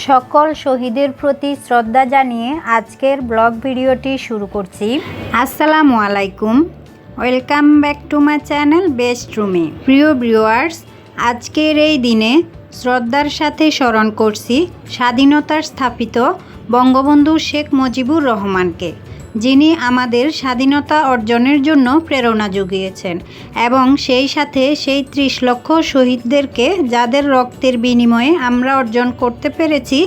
সকল শহীদের প্রতি শ্রদ্ধা জানিয়ে আজকের ব্লগ ভিডিওটি শুরু করছি। আসসালামু আলাইকুম, welcome back to my channel best রুমে। প্রিয় ভিউয়ার্স, আজকের এই দিনে শ্রদ্ধার সাথে স্মরণ করছি স্বাধীনতার স্থপতি বঙ্গবন্ধু শেখ মুজিবুর রহমানকে, যিনি আমাদের স্বাধীনতা অর্জনের জন্য প্রেরণা জুগিয়েছেন এবং সেই সাথে সেই ৩০ লক্ষ শহীদদেরকে, যাদের রক্তের বিনিময়ে আমরা অর্জন করতে পেরেছি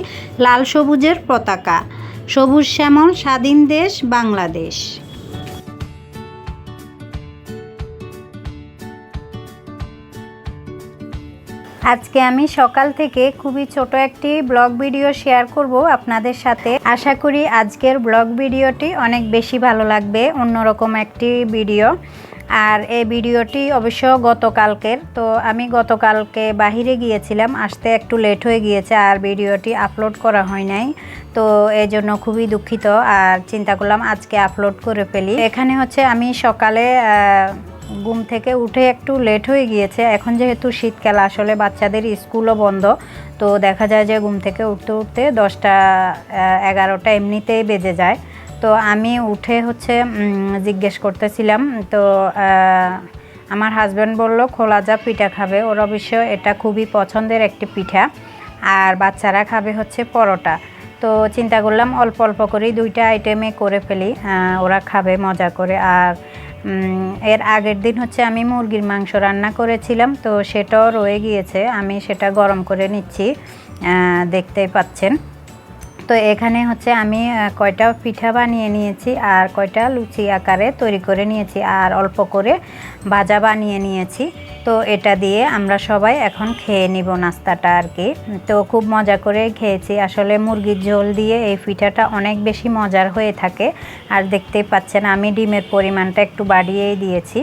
লাল সবুজের পতাকা, সবুজ শ্যামল স্বাধীন দেশ বাংলাদেশ। আজকে আমি সকাল থেকে খুবই ছোট একটি ব্লগ ভিডিও শেয়ার করব আপনাদের সাথে। আশা করি আজকের ব্লগ ভিডিওটি অনেক বেশি ভালো লাগবে, অন্যরকম একটি ভিডিও। আর এই ভিডিওটি অবশ্য গতকালকের, তো আমি গতকালকে বাহিরে গিয়েছিলাম, আসতে একটু লেট হয়ে গিয়েছে আর ভিডিওটি আপলোড করা হয় নাই, তো এই জন্য খুবই দুঃখিত। আর চিন্তা করলাম আজকে আপলোড করে ফেলি। এখানে হচ্ছে আমি সকালে ঘুম থেকে উঠে একটু লেট হয়ে গিয়েছে। এখন যেহেতু শীতকাল, আসলে বাচ্চাদের স্কুলও বন্ধ, তো দেখা যায় যে ঘুম থেকে উঠতে উঠতে 10টা 11টা এমনিতেই বেজে যায়। তো আমি উঠে হচ্ছে জিজ্ঞেস করতেছিলাম, তো আমার হাজব্যান্ড বলল খোলা যা পিঠা খাবে। ওর অবশ্য এটা খুবই পছন্দের একটি পিঠা, আর বাচ্চারা খাবে হচ্ছে পরোটা। তো চিন্তা করলাম অল্প অল্প করেই 2টা আইটেমে করে ফেলি, ওরা খাবে মজা করে। আর এর আগের দিন হচ্ছে আমি মুরগির মাংস রান্না করেছিলাম, তো সেটাও রয়ে গিয়েছে, আমি সেটা গরম করে নিচ্ছি, দেখতেই পাচ্ছেন। তো এখানে হচ্ছে আমি কয়টা পিঠা বানিয়ে নিয়েছি আর কয়টা লুচি আকারে তৈরি করে নিয়েছি, আর অল্প করে ভাজা বানিয়ে নিয়েছি। তো এটা দিয়ে আমরা সবাই এখন খেয়ে নিব নাস্তাটা আর কি। তো খুব মজা করে খেয়েছি। আসলে মুরগির ঝোল দিয়ে এই পিঠাটা অনেক বেশি মজার হয়ে থাকে। আর দেখতেই পাচ্ছেন আমি ডিমের পরিমাণটা একটু বাড়িয়েই দিয়েছি।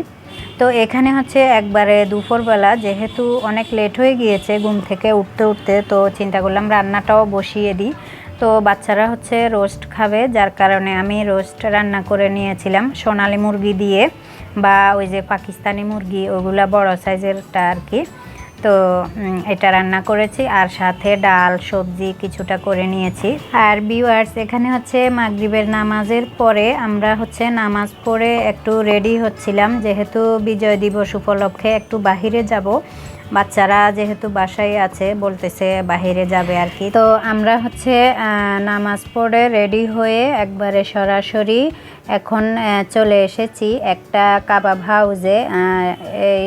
তো এখানে হচ্ছে একবারে দুপুরবেলা, যেহেতু অনেক লেট হয়ে গিয়েছে ঘুম থেকে উঠতে উঠতে, তো চিন্তা করলাম রান্নাটাও বসিয়ে দিই। তো বাচ্চারা হচ্ছে রোস্ট খাবে, যার কারণে আমি রোস্ট রান্না করে নিয়েছিলাম সোনালি মুরগি দিয়ে, বা ওই যে পাকিস্তানি মুরগি, ওগুলা বড় সাইজেরটা আর কি। তো এটা রান্না করেছি, আর সাথে ডাল সবজি কিছুটা করে নিয়েছি। আর ভিউয়ার্স, এখানে হচ্ছে মাগরিবের নামাজের পরে আমরা হচ্ছে নামাজ পড়ে একটু রেডি হচ্ছিলাম, যেহেতু বিজয় দিবস উপলক্ষে একটু বাহিরে যাব। বাচ্চারা যেহেতু বাসায় আছে, বলতেছে বাহিরে যাবে আর কি। তো আমরা হচ্ছে নামাজ পড়ে রেডি হয়ে একবারে সরাসরি এখন চলে এসেছি একটা কাবাব হাউসে। এই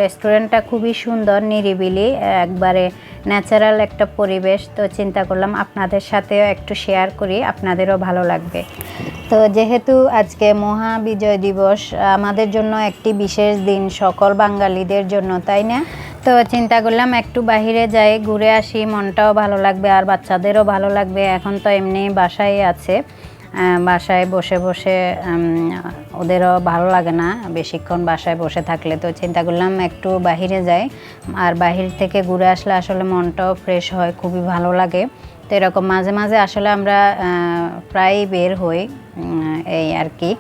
রেস্টুরেন্টটা খুবই সুন্দর, নিরিবিলি, একবারে ন্যাচারাল একটা পরিবেশ। তো চিন্তা করলাম আপনাদের সাথেও একটু শেয়ার করি, আপনাদেরও ভালো লাগবে। তো যেহেতু আজকে মহা বিজয় দিবস, আমাদের জন্য একটি বিশেষ দিন, সকল বাঙালিদের জন্য, তাই না? তো চিন্তা করলাম একটু বাহিরে যাই, ঘুরে আসি, মনটাও ভালো লাগবে আর বাচ্চাদেরও ভালো লাগবে। এখন তো এমনি বাসায় আছে, বাসায় বসে বসে ওদেরও ভালো লাগে না বেশিক্ষণ বাসায় বসে থাকলে। তো চিন্তা করলাম একটু বাহিরে যাই, আর বাহির থেকে ঘুরে আসলে আসলে মনটাও ফ্রেশ হয়, খুবই ভালো লাগে। তো এরকম মাঝে মাঝে আসলে আমরা প্রায়ই বের হই, এই আর কি।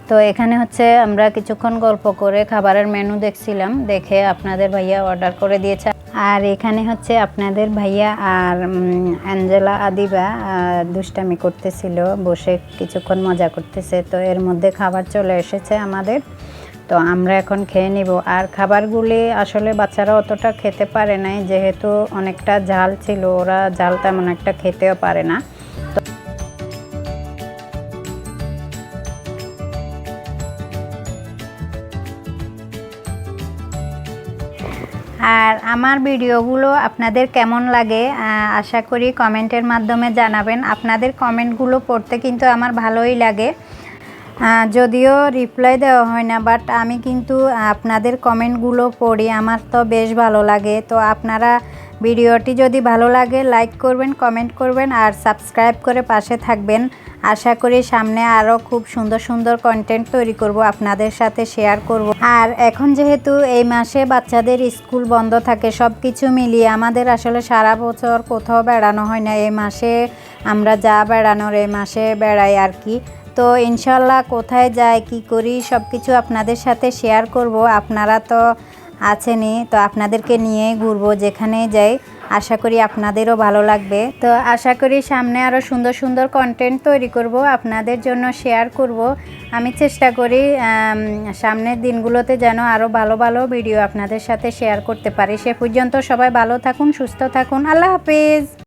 তো এখানে হচ্ছে আমরা কিছুক্ষণ গল্প করে খাবারের মেনু দেখছিলাম, দেখে আপনাদের ভাইয়া অর্ডার করে দিয়েছে। আর এখানে হচ্ছে আপনাদের ভাইয়া আর অ্যাঞ্জেলা আদিবা দুষ্টামি করতেছিল, বসে কিছুক্ষণ মজা করতেছে। তো এর মধ্যে খাবার চলে এসেছে আমাদের, তো আমরা এখন খেয়ে নিব। আর খাবারগুলি আসলে বাচ্চারা অতটা খেতে পারে নাই, যেহেতু অনেকটা ঝাল ছিল, ওরা ঝাল তেমন একটা খেতেও পারে না। আর আমার ভিডিওগুলো আপনাদের কেমন লাগে আশা করি কমেন্টের মাধ্যমে জানাবেন। আপনাদের কমেন্টগুলো পড়তে কিন্তু আমার ভালোই লাগে, যদিও রিপ্লাই দেওয়া হয় না, বাট আমি কিন্তু আপনাদের কমেন্টগুলো পড়ি, আমার তো বেশ ভালো লাগে। তো আপনারা ভিডিওটি যদি ভালো লাগে লাইক করবেন, কমেন্ট করবেন আর সাবস্ক্রাইব করে পাশে থাকবেন। আশা করি সামনে আরও খুব সুন্দর সুন্দর কন্টেন্ট তৈরি করব, আপনাদের সাথে শেয়ার করব। আর এখন যেহেতু এই মাসে বাচ্চাদের স্কুল বন্ধ থাকে, সব কিছু মিলিয়ে আমাদের আসলে সারা বছর কোথাও বেড়ানো হয় না। এই মাসে আমরা যা বেড়ানোর এই মাসে বেড়াই আর কি। তো ইনশাল্লাহ কোথায় যাই কি করি সব কিছু আপনাদের সাথে শেয়ার করব। আপনারা তো আছেনই, তো আপনাদেরকে নিয়েই ঘুরবো যেখানেই যাই। আশা করি আপনাদেরও ভালো লাগবে। তো আশা করি সামনে আরও সুন্দর সুন্দর কন্টেন্ট তৈরি করব, আপনাদের জন্য শেয়ার করব। আমি চেষ্টা করি সামনের দিনগুলোতে যেন আরও ভালো ভালো ভিডিও আপনাদের সাথে শেয়ার করতে পারি। সে পর্যন্ত সবাই ভালো থাকুন, সুস্থ থাকুন। আল্লাহ হাফেজ।